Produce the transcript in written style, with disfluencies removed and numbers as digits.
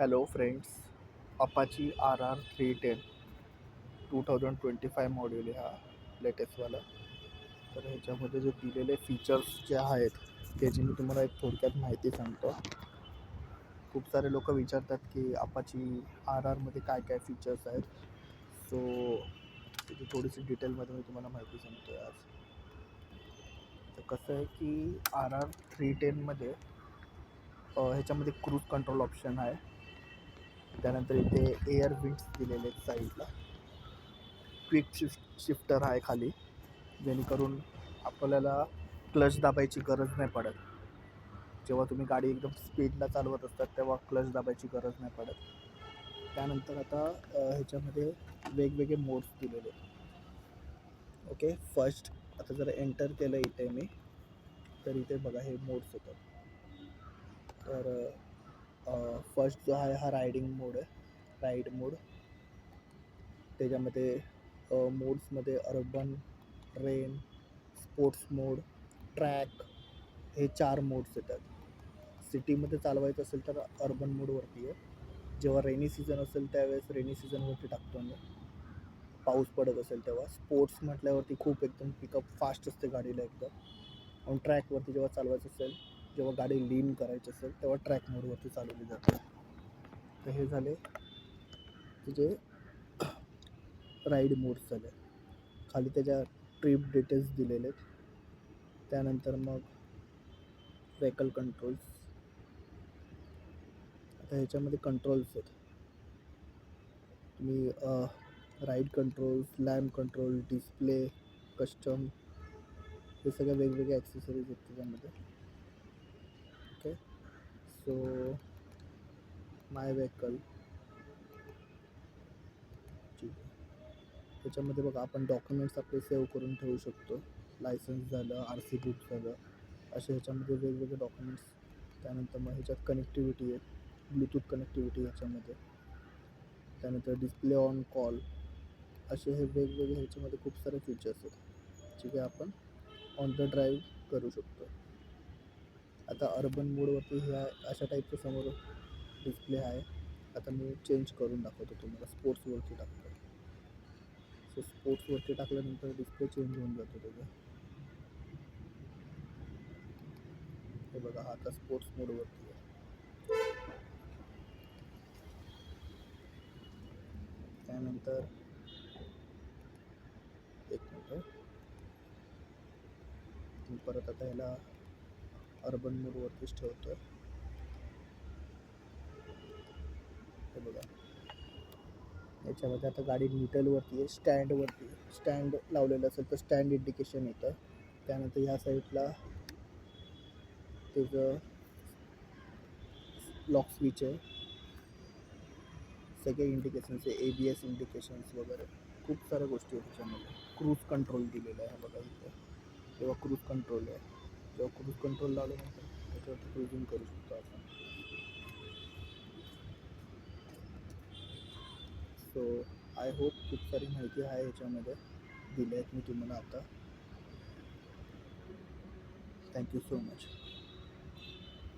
Hello friends, Apache RR 310 2025 module हा लेटेस्टवाला. तर ह्याच्यामध्ये जे दिलेले फीचर्स जे आहेत त्याची मी तुम्हाला एक थोडक्यात माहिती सांगतो. खूप सारे लोक विचारतात की अपाची RRमध्ये काय काय फीचर्स आहेत. सो त्याची थोडीशी डिटेलमध्ये मी तुम्हाला माहिती सांगतो आज. तर कसं आहे की RR 310मध्ये ह्याच्यामध्ये क्रूज कंट्रोल ऑप्शन आहे. त्यानंतर इथे एअर विंड्स दिलेले आहेत साईडला. क्विक शिफ्टर आहे खाली, जेणेकरून आपल्याला क्लच दाबायची गरज नाही पडत. जेव्हा तुम्ही गाडी एकदम स्पीडला चालवत असतात तेव्हा क्लच दाबायची गरज नाही पडत. त्यानंतर आता ह्याच्यामध्ये वेगवेगळे मोड्स दिलेले आहेत. ओके, फर्स्ट आता जर एंटर केलं इथे मी, तर इथे बघा हे मोड्स येतात. तर फर्स्ट जो आहे हा रायडिंग मोड आहे, राईड मोड. त्याच्यामध्ये मोड्समध्ये अर्बन, रेन, स्पोर्ट्स मोड, ट्रॅक हे 4 मोड्स येतात. सिटीमध्ये चालवायचं असेल तर अर्बन मोडवरती आहे. जेव्हा रेनी सीझन असेल त्यावेळेस रेनी सीझनवरती टाकतो मी, पाऊस पडत असेल तेव्हा. स्पोर्ट्स म्हटल्यावरती खूप एकदम पिकअप फास्ट असते गाडीला एकदम. आणि ट्रॅकवरती जेव्हा चालवायचं असेल, जेव्हा गाडी लीन करायची असेल तेव्हा ट्रॅक मोडवरती चालवली जाते. तर हे झाले तुझे राईड मोड्स झाले. खाली त्याच्या ट्रिप डिटेल्स दिलेले आहेत. त्यानंतर मग व्हेकल कंट्रोल्स. आता ह्याच्यामध्ये कंट्रोल्स आहेत. तुम्ही ride controls, lamp control, display, custom हे सगळे वेगवेगळे ॲक्सेसरीज आहेत त्याच्यामध्ये. ओके, सो माय व्हेकल त्याच्यामध्ये बघा आपण डॉक्युमेंट्स आपले सेव्ह करून ठेवू शकतो. लायसन्स झालं, RC बुक झालं, असे ह्याच्यामध्ये वेगवेगळे डॉक्युमेंट्स. त्यानंतर मग ह्याच्यात कनेक्टिव्हिटी आहे, ब्लूटूथ कनेक्टिव्हिटी ह्याच्यामध्ये. त्यानंतर डिस्प्ले ऑन कॉल, असे हे वेगवेगळे ह्याच्यामध्ये खूप सारे फीचर्स आहेत जे की आपण ऑन द ड्राईव्ह करू शकतो. आता अर्बन मोडवरती ह्या अशा टाईपचं समोर डिस्प्ले आहे. आता मी चेंज करून दाखवतो तुम्हाला, स्पोर्ट्सवरती टाकतो. सो स्पोर्ट्सवरती टाकल्यानंतर डिस्प्ले चेंज होऊन जातो त्याचा. हे बघा, हा आता स्पोर्ट्स मोडवरती आहे. त्यानंतर एक मिनटं, मी परत आता ह्याला अर्बन मोडवरतीच ठेवतो आहे. हे बघा, याच्यामध्ये आता गाडी न्यूट्रलवरती आहे, स्टँडवरती. स्टँड लावलेलं असेल तर स्टँड इंडिकेशन येतं. त्यानंतर ह्या साईडला त्याचं लॉक स्विच आहे, सगळे इंडिकेशन्स आहे, ABS इंडिकेशन्स वगैरे खूप साऱ्या गोष्टी आहेत त्याच्यामध्ये. क्रूज कंट्रोल दिलेला आहे बघा इथे. जेव्हा क्रूज कंट्रोल आहे, जेव्हा क्रूज कंट्रोल लावल्यानंतर त्याच्यावरती क्रूजिंग करू शकतो आपण. सो आय होप खूप सारी माहिती आहे ह्याच्यामध्ये दिली आहेत मी तुम्हाला आता. Thank you so much.